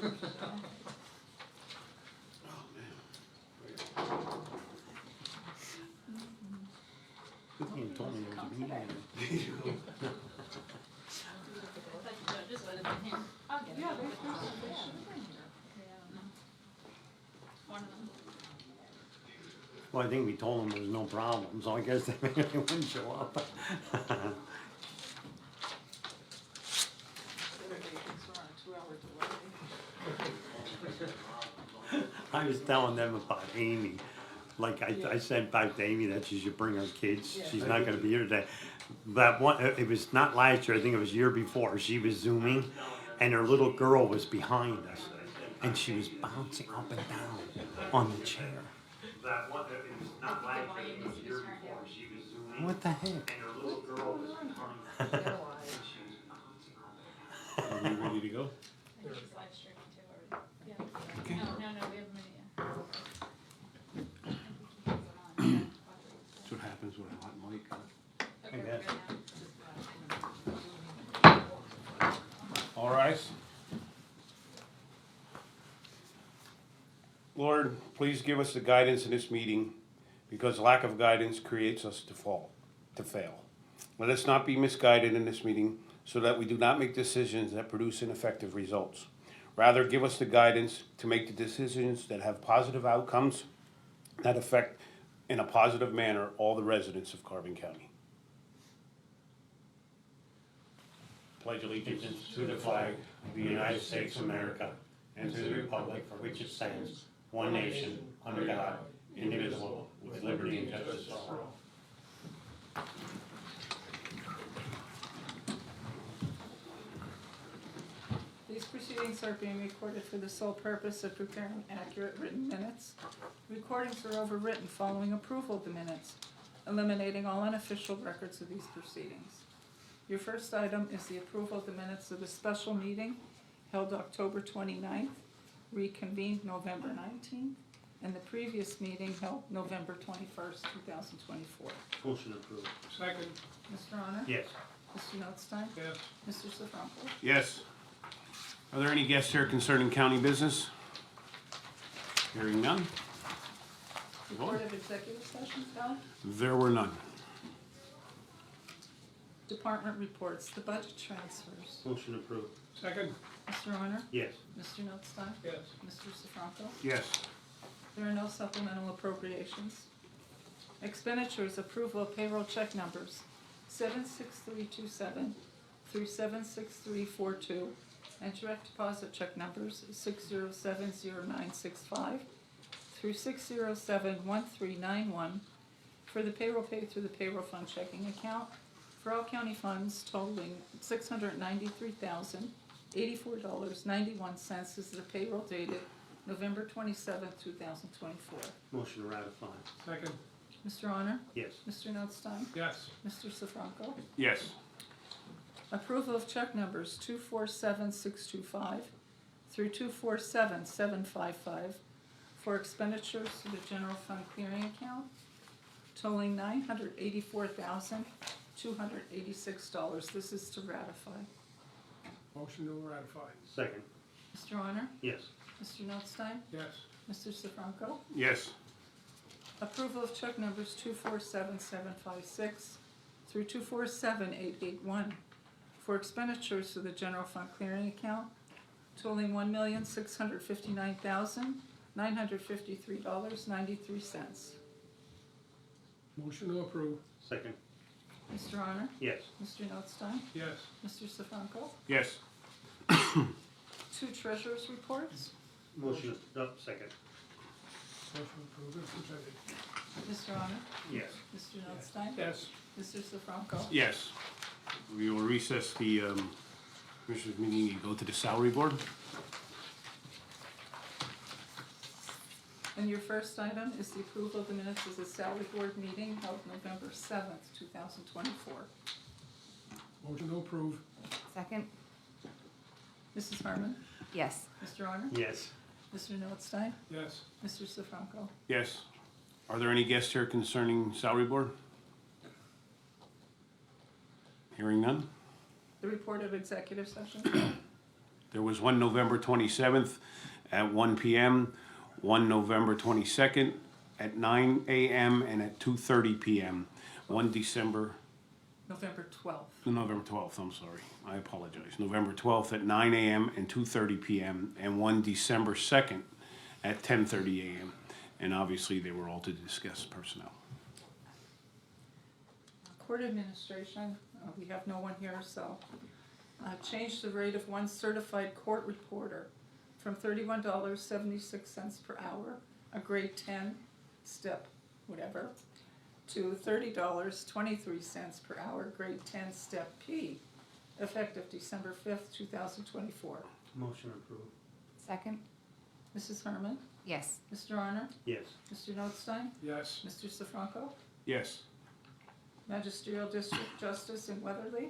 Good thing you told me there was a meeting. Yeah, they should have been here. One of them. Well, I think we told them there was no problem, so I guess they wouldn't show up. I was telling them about Amy. Like I said back to Amy that she should bring her kids. She's not gonna be here today. That one, it was not last year, I think it was year before. She was Zooming and her little girl was behind us. And she was bouncing up and down on the chair. That one, it was not last year, it was year before. She was Zooming. What the heck? And her little girl was behind us. And she was bouncing up and down. Are we ready to go? I think she's live streaming too already. Yeah. Okay. No, we haven't been yet. That's what happens with a hot mic. I guess. All rise. Lord, please give us the guidance in this meeting, because lack of guidance creates us to fail. Let us not be misguided in this meeting, so that we do not make decisions that produce ineffective results. Rather, give us the guidance to make the decisions that have positive outcomes that affect in a positive manner all the residents of Carbon County. Pledge allegiance to the flag of the United States of America and to the republic for which it stands, one nation, under God, indivisible, with liberty and justice for all. These proceedings are being recorded for the sole purpose of preparing accurate written minutes. Recordings are overwritten following approval of the minutes, eliminating all unofficial records of these proceedings. Your first item is the approval of the minutes of the special meeting held October 29th, reconvened November 19th, and the previous meeting held November 21st, 2024. Motion approved. Second. Mr. Honor? Yes. Mr. Notstein? Yes. Mr. Sifranco? Yes. Are there any guests here concerning county business? Hearing none. Report of executive sessions held. There were none. Department reports, the budget transfers. Motion approved. Second. Mr. Honor? Yes. Mr. Notstein? Yes. Mr. Sifranco? Yes. There are no supplemental appropriations. Expenditures, approval of payroll check numbers 76327 through 76342, and direct deposit check numbers 6070965 through 6071391 for the payroll paid through the payroll fund checking account for all county funds totaling $693,084.91 is the payroll dated November 27th, 2024. Motion to ratify. Second. Mr. Honor? Yes. Mr. Notstein? Yes. Mr. Sifranco? Yes. Approval of check numbers 247625 through 247755 for expenditures to the general fund clearing account totaling $984,286. This is to ratify. Motion to ratify. Second. Mr. Honor? Yes. Mr. Notstein? Yes. Mr. Sifranco? Yes. Approval of check numbers 247756 through 247881 for expenditures to the general fund clearing account totaling $1,659,953.93. Motion to approve. Second. Mr. Honor? Yes. Mr. Notstein? Yes. Mr. Sifranco? Yes. 2 treasurers' reports. Motion, second. Motion approved as presented. Mr. Honor? Yes. Mr. Notstein? Yes. Mr. Sifranco? Yes. We will recess the commissioners meeting and go to the salary board. And your first item is the approval of the minutes of the salary board meeting held November 7th, 2024. Motion to approve. Second? Mrs. Harmon? Yes. Mr. Honor? Yes. Mr. Notstein? Yes. Mr. Sifranco? Yes. Are there any guests here concerning salary board? Hearing none? The report of executive session. There was one November 27th at 1 p.m., one November 22nd at 9 a.m. and at 2:30 p.m., one November 12th. November 12th, I'm sorry, I apologize. November 12th at 9 a.m. and 2:30 p.m., and one December 2nd at 10:30 a.m. And obviously, they were all to discuss personnel. Court administration, we have no one here, so change the rate of one certified court reporter from $31.76 per hour, a grade 10, step whatever, to $30.23 per hour, grade 10, step P, effective December 5th, 2024. Motion approved. Second? Mrs. Herman? Yes. Mr. Honor? Yes. Mr. Notstein? Yes. Mr. Sifranco? Yes. Magisterial District Justice in Weatherly,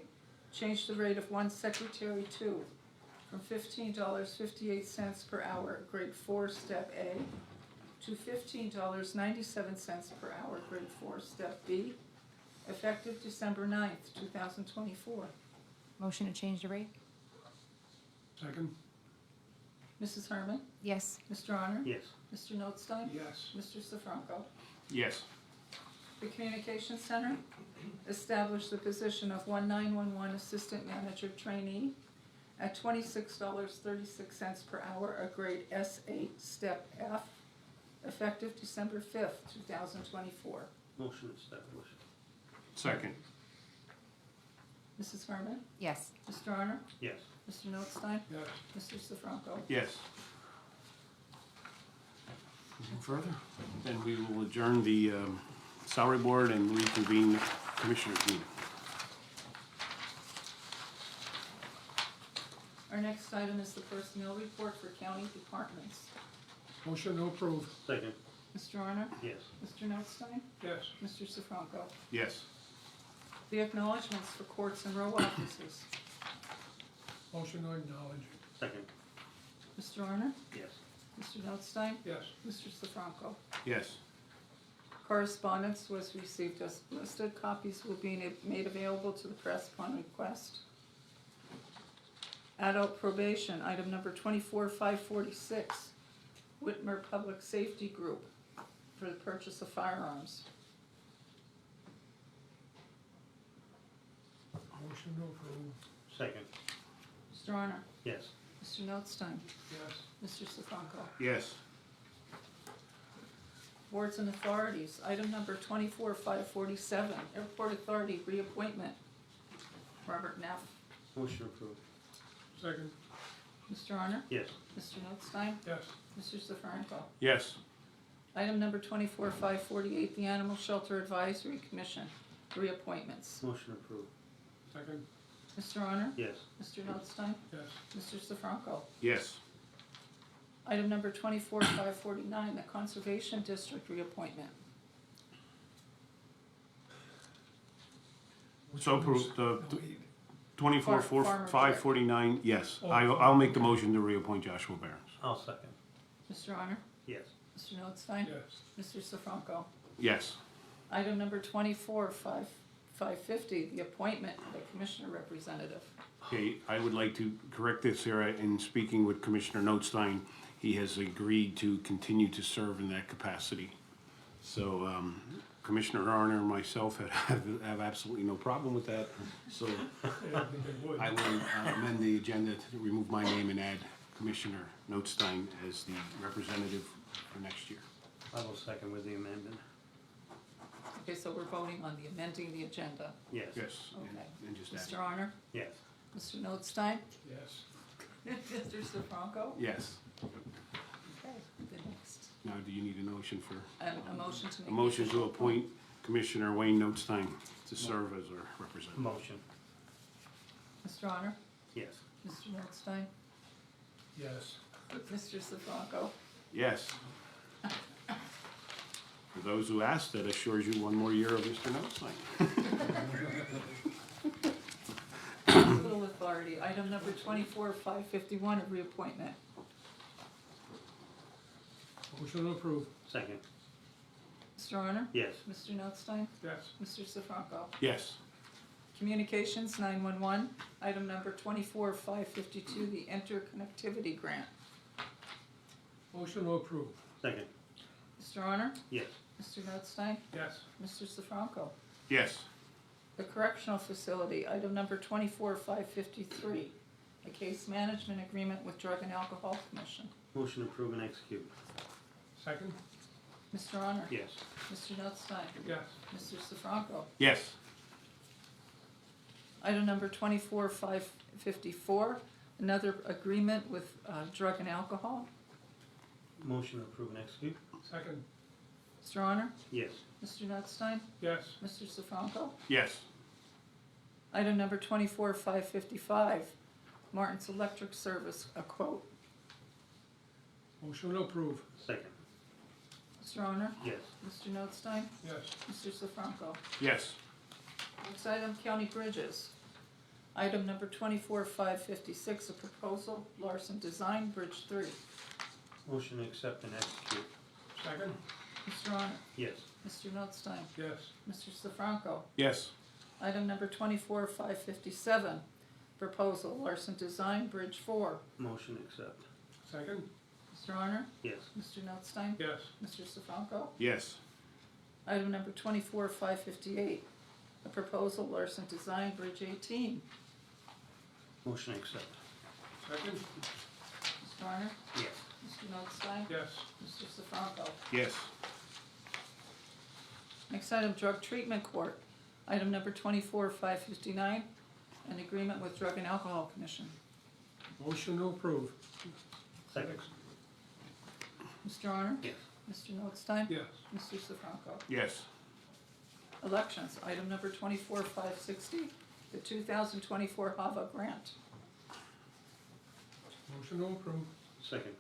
change the rate of one secretary two from $15.58 per hour, grade 4, step A, to $15.97 per hour, grade 4, step B, effective December 9th, 2024. Motion to change the rate? Second? Mrs. Herman? Yes. Mr. Honor? Yes. Mr. Notstein? Yes. Mr. Sifranco? Yes. The Communications Center, establish the position of 1911 Assistant Manager Trainee at $26.36 per hour, a grade S8, step F, effective December 5th, 2024. Motion established. Second. Mrs. Herman? Yes. Mr. Honor? Yes. Mr. Notstein? Yes. Mr. Sifranco? Yes. Anything further? Then we will adjourn the salary board and reconvene the commissioners meeting. Our next item is the personnel report for county departments. Motion to approve. Second. Mr. Honor? Yes. Mr. Notstein? Yes. Mr. Sifranco? Yes. The acknowledgements for courts and row offices. Motion to acknowledge. Second. Mr. Honor? Yes. Mr. Notstein? Yes. Mr. Sifranco? Yes. Correspondence was received as listed. Copies will be made available to the press upon request. Adult probation, item number 24546, Whitmer Public Safety Group for the purchase of firearms. Motion to approve. Second. Mr. Honor? Yes. Mr. Notstein? Yes. Mr. Sifranco? Yes. Boards and authorities, item number 24547, Airport Authority reappointment. Robert Neff. Motion approved. Second? Mr. Honor? Yes. Mr. Notstein? Yes. Mr. Sifranco? Yes. Item number 24548, the Animal Shelter Advisory Commission, reappointments. Motion approved. Second? Mr. Honor? Yes. Mr. Notstein? Yes. Mr. Sifranco? Yes. Item number 24549, the Conservation District reappointment. So approved, the Wait. 24, Farmer 549, yes. Oh. I'll make the motion to reappoint Joshua Barons. I'll second. Mr. Honor? Yes. Mr. Notstein? Yes. Mr. Sifranco? Yes. Item number 24550, the appointment of a commissioner representative. Okay, I would like to correct this here. In speaking with Commissioner Notstein, he has agreed to continue to serve in that capacity. So Commissioner Arner and myself have absolutely no problem with that. So I don't think it would. I will amend the agenda to remove my name and add Commissioner Notstein as the representative for next year. I will second with the amendment. Okay, so we're voting on the amending the agenda. Yes. Yes. Okay. And just add. Mr. Honor? Yes. Mr. Notstein? Yes. Mr. Sifranco? Yes. Okay, the next, Now, do you need a motion for, a motion to make. a motion to appoint Commissioner Wayne Notstein to serve as our representative? Motion. Mr. Honor? Yes. Mr. Notstein? Yes. Mr. Sifranco? Yes. For those who asked, that assures you one more year of Mr. Notstein. Hospital Authority, item number 24551, a reappointment. Motion to approve. Second. Mr. Honor? Yes. Mr. Notstein? Yes. Mr. Sifranco? Yes. Communications 911, item number 24-552, the interconnectivity grant. Motion to approve. Second. Mr. Honor? Yes. Mr. Notstein? Yes. Mr. Sifranco? Yes. The correctional facility, item number 24-553, a case management agreement with Drug and Alcohol Commission. Motion to approve and execute. Second. Mr. Honor? Yes. Mr. Notstein? Yes. Mr. Sifranco? Yes. Item number 24-554, another agreement with Drug and Alcohol. Motion to approve and execute. Second. Mr. Honor? Yes. Mr. Notstein? Yes. Mr. Sifranco? Yes. Item number 24-555, Martin's Electric Service, a quote. Motion to approve. Second. Mr. Honor? Yes. Mr. Notstein? Yes. Mr. Sifranco? Yes. Next item, County Bridges. Item number 24-556, a proposal, Larson Design, Bridge 3. Motion to accept and execute. Second. Mr. Honor? Yes. Mr. Notstein? Yes. Mr. Sifranco? Yes. Item number 24-557, proposal, Larson Design, Bridge 4. Motion to accept. Second. Mr. Honor? Yes. Mr. Notstein? Yes. Mr. Sifranco? Yes. Item number 24-558, a proposal, Larson Design, Bridge 18. Motion to accept. Second. Mr. Honor? Yes. Mr. Notstein? Yes. Mr. Sifranco? Yes. Next item, Drug Treatment Court. Item number 24-559, an agreement with Drug and Alcohol Commission. Motion to approve. Second. Mr. Honor? Yes. Mr. Notstein? Yes. Mr. Sifranco? Yes. Elections, item number 24-560, the 2024 HAVA grant. Motion to approve. Second.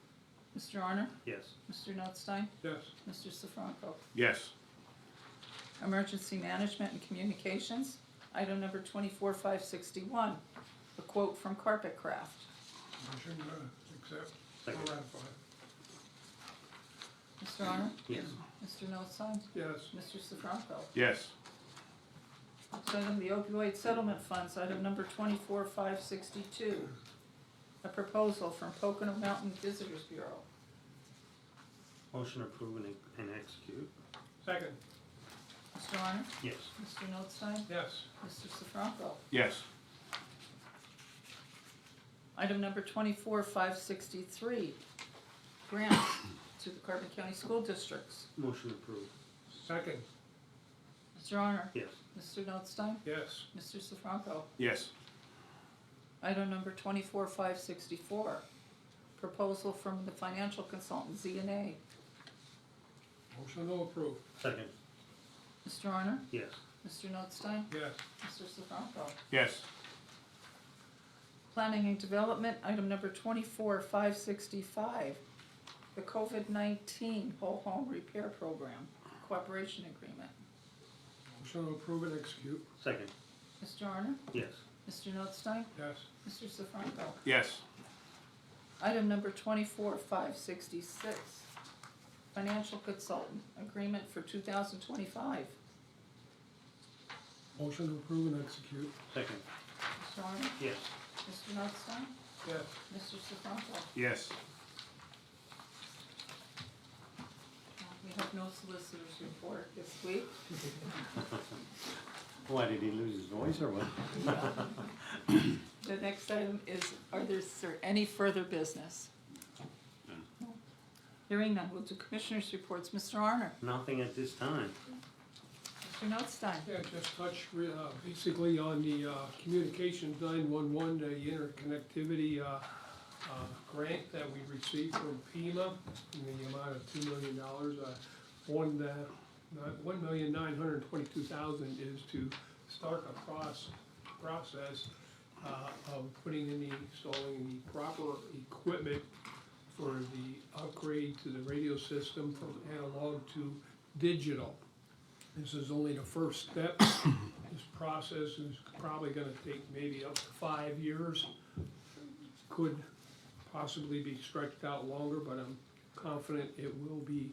Mr. Honor? Yes. Mr. Notstein? Yes. Mr. Sifranco? Yes. Emergency Management and Communications, item number 24-561, a quote from Carpet Craft. Motion to accept. Second. Or ratify. Mr. Honor? Yes. Mr. Notstein? Yes. Mr. Sifranco? Yes. Next item, the opioid settlement funds, item number 24-562, a proposal from Pocono Mountain Visitors Bureau. Motion to approve and execute. Second. Mr. Honor? Yes. Mr. Notstein? Yes. Mr. Sifranco? Yes. Item number 24-563, grants to the Carbon County School Districts. Motion to approve. Second. Mr. Honor? Yes. Mr. Notstein? Yes. Mr. Sifranco? Yes. Item number 24-564, proposal from the financial consultant Z&A. Motion to approve. Second. Mr. Honor? Yes. Mr. Notstein? Yes. Mr. Sifranco? Yes. Planning and Development, item number 24-565, the COVID-19 Whole Home Repair Program, Cooperation Agreement. Motion to approve and execute. Second. Mr. Honor? Yes. Mr. Notstein? Yes. Mr. Sifranco? Yes. Item number 24-566, Financial Consultant Agreement for 2025. Motion to approve and execute. Second. Mr. Honor? Yes. Mr. Notstein? Yes. Mr. Sifranco? Yes. We have no solicitors report this week. Why, did he lose his voice or what? The next item is, are there any further business? No. Hearing none, we'll do Commissioners' reports. Mr. Arner? Nothing at this time. Mr. Notstein? Yeah, just touch basically on the communications 911, the interconnectivity grant that we received from PEMA in the amount of $2 million. $1,922,000 is to start a process of putting in installing the proper equipment for the upgrade to the radio system from analog to digital. This is only the first step. This process is probably gonna take maybe up to 5 years. Could possibly be stretched out longer, but I'm confident it will be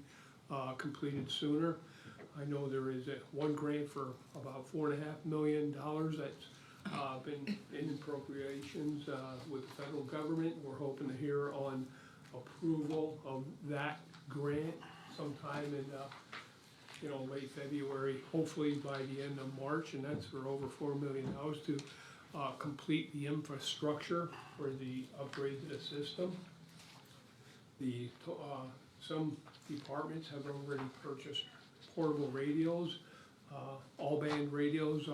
completed sooner. I know there is one grant for about $4.5 million that's been in appropriations, with the federal government. We're hoping to hear on approval of that grant sometime in, late February, hopefully by the end of March, and that's for over $4 million to complete the infrastructure for the upgrade to the system. Some departments have already purchased portable radios, all band radios.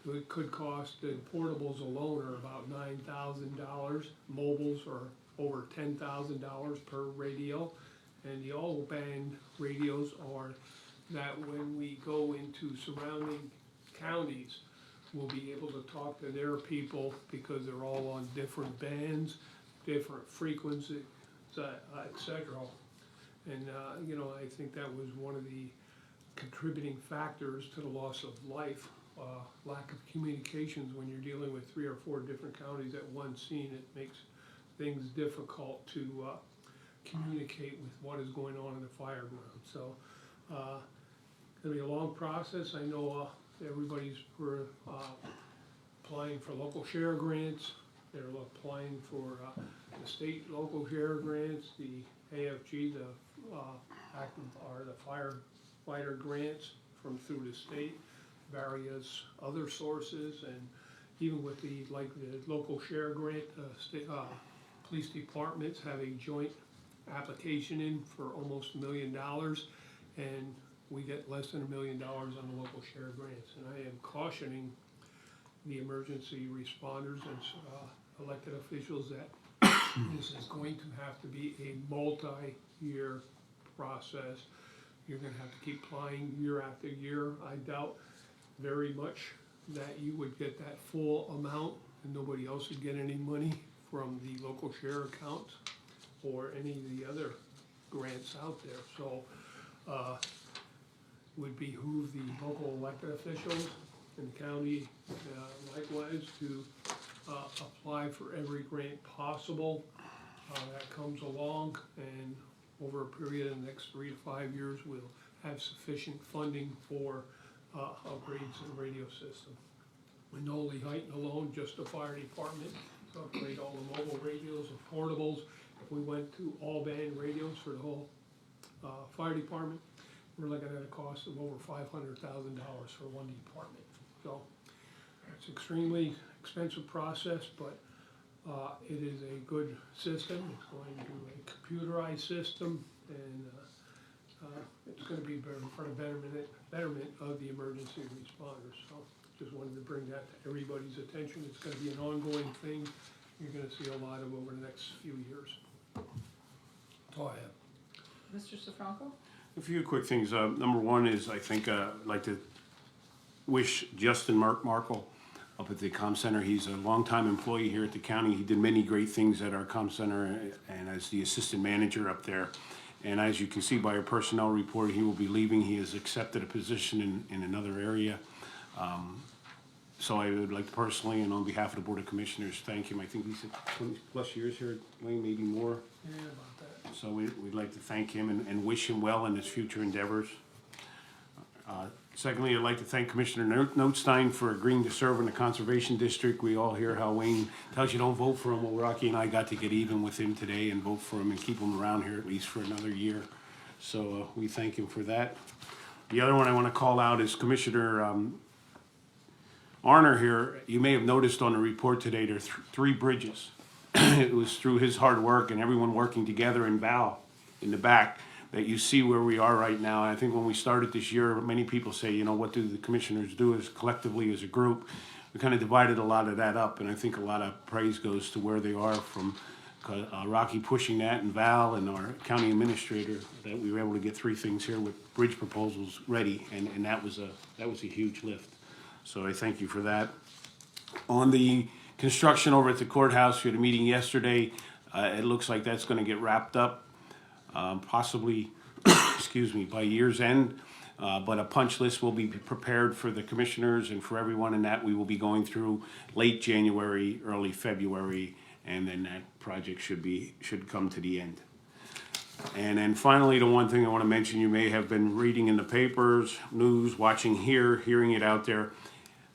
It could cost, the portables alone are about $9,000. Mobiles are over $10,000 per radio. And the all band radios are that when we go into surrounding counties, we'll be able to talk to their people because they're all on different bands, different frequencies, etc. And, I think that was one of the contributing factors to the loss of life, lack of communications when you're dealing with 3 or 4 different counties at one scene. It makes things difficult to communicate with what is going on in the fire ground. So, it'll be a long process. I know everybody's applying for local share grants. They're applying for the state local share grants, the AFG, the firefighter grants from through the state, various other sources, and even with the local share grant, police departments have a joint application in for almost $1 million, and we get less than $1 million on the local share grants. And I am cautioning the emergency responders and elected officials that this is going to have to be a multi-year process. You're gonna have to keep applying year after year. I doubt very much that you would get that full amount and nobody else would get any money from the local share account or any of the other grants out there. So, would behoove the local elected officials in the county likewise to apply for every grant possible that comes along, and over a period of the next 3 to 5 years we'll have sufficient funding for upgrades to the radio system. With Nolly Heighton alone, just the fire department, to upgrade all the mobile radios and portables. If we went to all band radios for the whole fire department, we're looking at a cost of over $500,000 for one department. So it's extremely expensive process, but it is a good system. It's going to be a computerized system, and it's going to be for the betterment of the emergency responders. So just wanted to bring that to everybody's attention. It's going to be an ongoing thing. You're going to see a lot of over the next few years. That's all I have. Mr. Sifranco? A few quick things. Number one is I think I'd like to wish Justin Markle up at the comm center. He's a longtime employee here at the county. He did many great things at our comm center and as the assistant manager up there. And as you can see by our personnel report, he will be leaving. He has accepted a position in another area. So I would like to personally and on behalf of the Board of Commissioners thank him. I think he's 20 plus years here, Wayne, maybe more. Yeah, about that. So we'd like to thank him and wish him well in his future endeavors. Secondly, I'd like to thank Commissioner Notstein for agreeing to serve in the Conservation District. We all hear how Wayne tells you don't vote for him. Well, Rocky and I got to get even with him today and vote for him and keep him around here at least for another year. So we thank him for that. The other one I want to call out is Commissioner Arner here. You may have noticed on the report today there are 3 bridges. It was through his hard work and everyone working together in Val in the back that you see where we are right now. And I think when we started this year, many people say, you know, what do the commissioners do as collectively as a group? We kind of divided a lot of that up, and I think a lot of praise goes to where they are from Rocky pushing that and Val and our county administrator that we were able to get 3 things here with bridge proposals ready, and that was a huge lift. So I thank you for that. On the construction over at the courthouse, we had a meeting yesterday. It looks like that's going to get wrapped up. Possibly, excuse me, by year's end, but a punch list will be prepared for the commissioners and for everyone, and that we will be going through late January, early February, and then that project should come to the end. And then finally, the one thing I want to mention, you may have been reading in the papers, news, watching here, hearing it out there.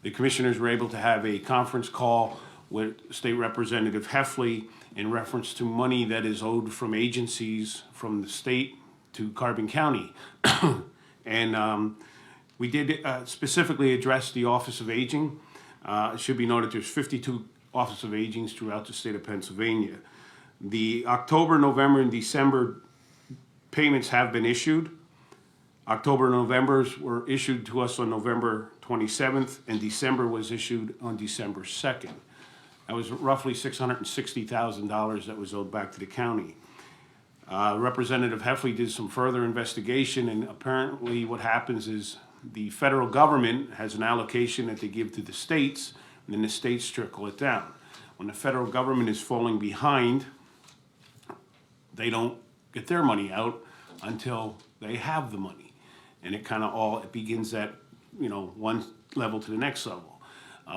the commissioners were able to have a conference call with State Representative Heffley in reference to money that is owed from agencies from the state to Carbon County. And we did specifically address the Office of Aging. It should be noted there's 52 Office of Agings throughout the state of Pennsylvania. The October, November, and December payments have been issued. October and November's were issued to us on November 27th, and December was issued on December 2nd. That was roughly $660,000 that was owed back to the county. Representative Heffley did some further investigation, and apparently what happens is the federal government has an allocation that they give to the states, and then the states trickle it down. When the federal government is falling behind, they don't get their money out until they have the money. And it begins at, one level to the next level.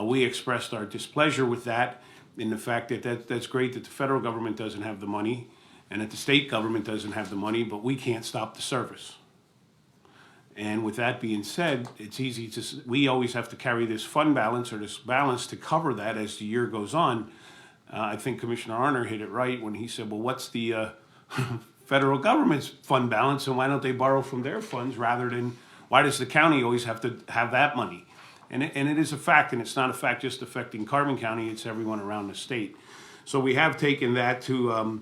We expressed our displeasure with that in the fact that that's great that the federal government doesn't have the money and that the state government doesn't have the money, but we can't stop the service. And with that being said, it's easy to, we always have to carry this fund balance or this balance to cover that as the year goes on. I think Commissioner Arner hit it right when he said, well, what's the federal government's fund balance and why don't they borrow from their funds rather than, why does the county always have to have that money? And it is a fact, and it's not a fact just affecting Carbon County, it's everyone around the state. So we have taken that to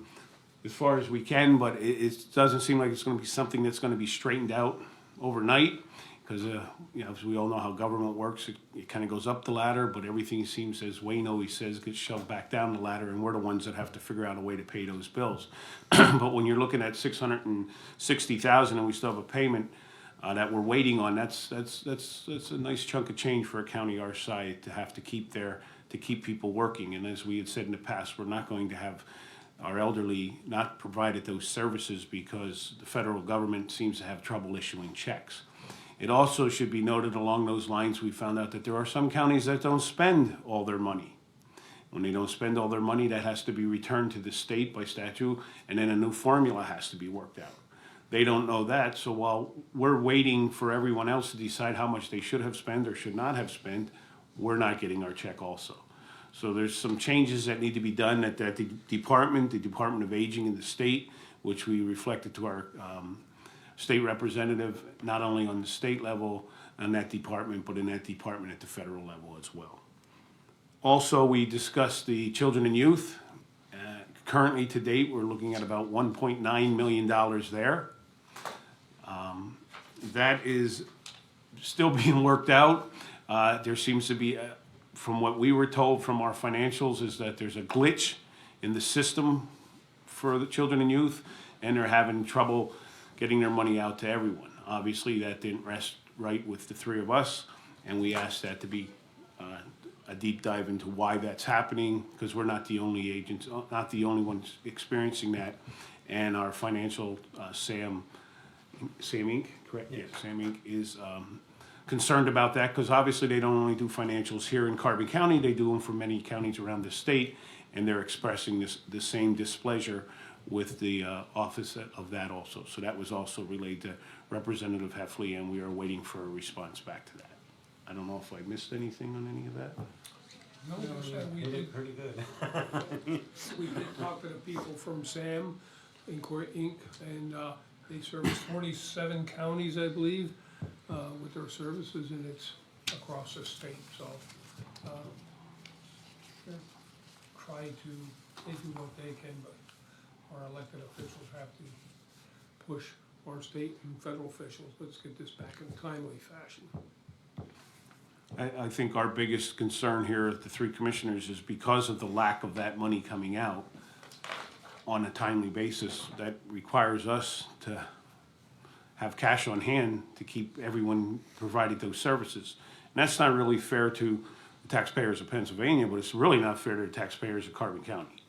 as far as we can, but it doesn't seem like it's going to be something that's going to be straightened out overnight, because as we all know how government works, it kind of goes up the ladder, but everything seems, as Wayne always says, gets shoved back down the ladder, and we're the ones that have to figure out a way to pay those bills. But when you're looking at $660,000 and we still have a payment that we're waiting on, that's a nice chunk of change for a county our size to have to keep there to keep people working. And as we had said in the past, we're not going to have our elderly not provided those services because the federal government seems to have trouble issuing checks. It also should be noted along those lines, we found out that there are some counties that don't spend all their money. When they don't spend all their money, that has to be returned to the state by statute, and then a new formula has to be worked out. They don't know that, so while we're waiting for everyone else to decide how much they should have spent or should not have spent, we're not getting our check also. So there's some changes that need to be done at the Department of Aging in the state, which we reflected to our state representative, not only on the state level on that department, but in that department at the federal level as well. Also, we discussed the children and youth. Currently, to date, we're looking at about $1.9 million there. That is still being worked out. There seems to be, from what we were told from our financials, is that there's a glitch in the system for the children and youth, and they're having trouble getting their money out to everyone. Obviously, that didn't rest right with the three of us, and we asked that to be a deep dive into why that's happening, because we're not the only agents, not the only ones experiencing that. And our financial, Sam Inc., correct? Yeah, Sam Inc. is concerned about that, because obviously they don't only do financials here in Carbon County, they do them for many counties around the state, and they're expressing the same displeasure with the office of that also. So that was also relayed to Representative Heffley, and we are waiting for a response back to that. I don't know if I missed anything on any of that. No, we did, Pretty good. we did talk to the people from SAM Inc., and they service 27 counties, I believe, with their services, and it's across the state, so they're trying to, they do what they can, but our elected officials have to push our state and federal officials, let's get this back in a timely fashion. I think our biggest concern here at the three commissioners is because of the lack of that money coming out on a timely basis, that requires us to have cash on hand to keep everyone provided those services. And that's not really fair to the taxpayers of Pennsylvania, but it's really not fair to the taxpayers of Carbon County.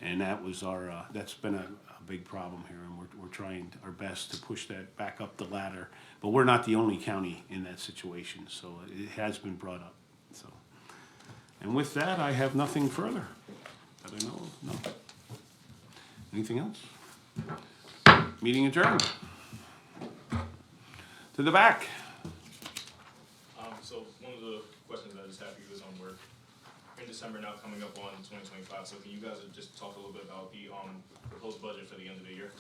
And that was our, that's been a big problem here, and we're trying our best to push that back up the ladder. But we're not the only county in that situation, so it has been brought up. So, and with that, I have nothing further that I know of. No. Anything else? Meeting adjourned. To the back. So one of the questions I just in December now coming up on 2025, so can you guys just talk a little bit about the proposed budget for the end of the year?